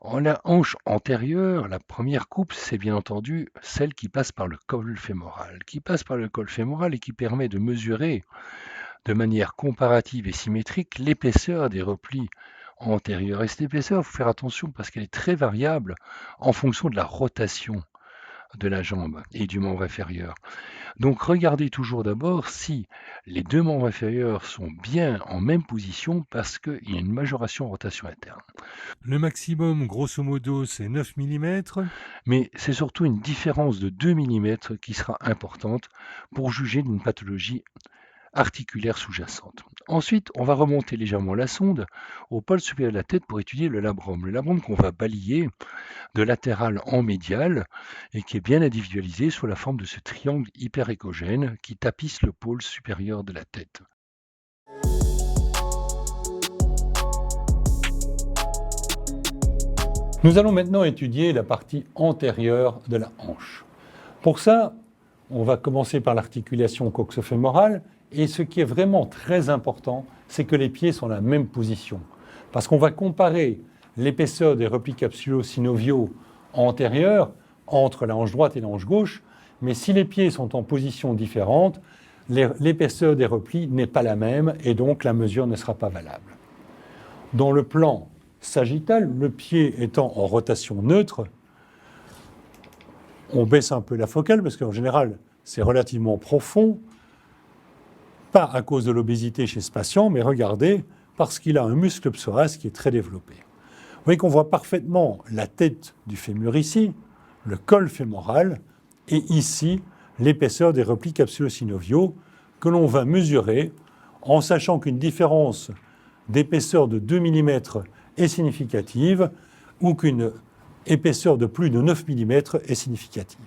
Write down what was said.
La hanche antérieure, la première coupe, c'est bien entendu celle qui passe par le col fémoral, et qui permet de mesurer de manière comparative et symétrique l'épaisseur des replis antérieurs. Et cette épaisseur, il faut faire attention parce qu'elle est très variable en fonction de la rotation de la jambe et du membre inférieur. Donc regardez toujours d'abord si les deux membres inférieurs sont bien en même position parce qu'il y a une majoration en rotation interne. Le maximum, grosso modo, c'est 9 mm. Mais c'est surtout une différence de 2 mm qui sera importante pour juger d'une pathologie articulaire sous-jacente. Ensuite, on va remonter légèrement la sonde au pôle supérieur de la tête pour étudier le labrum. Le labrum qu'on va balayer de latéral en médial et qui est bien individualisé sous la forme de ce triangle hyperéchogène qui tapisse le pôle supérieur de la tête. Nous allons maintenant étudier la partie antérieure de la hanche. Pour ça, on va commencer par l'articulation coxofémorale et ce qui est vraiment très important, c'est que les pieds sont dans la même position. Parce qu'on va comparer l'épaisseur des replis capsulo-synoviaux antérieurs entre la hanche droite et la hanche gauche, mais si les pieds sont en position différente, l'épaisseur des replis n'est pas la même et donc la mesure ne sera pas valable. Dans le plan sagittal, le pied étant en rotation neutre, on baisse un peu la focale parce qu'en général, c'est relativement profond, pas à cause de l'obésité chez ce patient, mais regardez, parce qu'il a un muscle psoas qui est très développé. Vous voyez qu'on voit parfaitement la tête du fémur ici, le col fémoral, et ici, l'épaisseur des replis capsulo-synoviaux que l'on va mesurer en sachant qu'une différence d'épaisseur de 2 mm est significative ou qu'une épaisseur de plus de 9 mm est significative.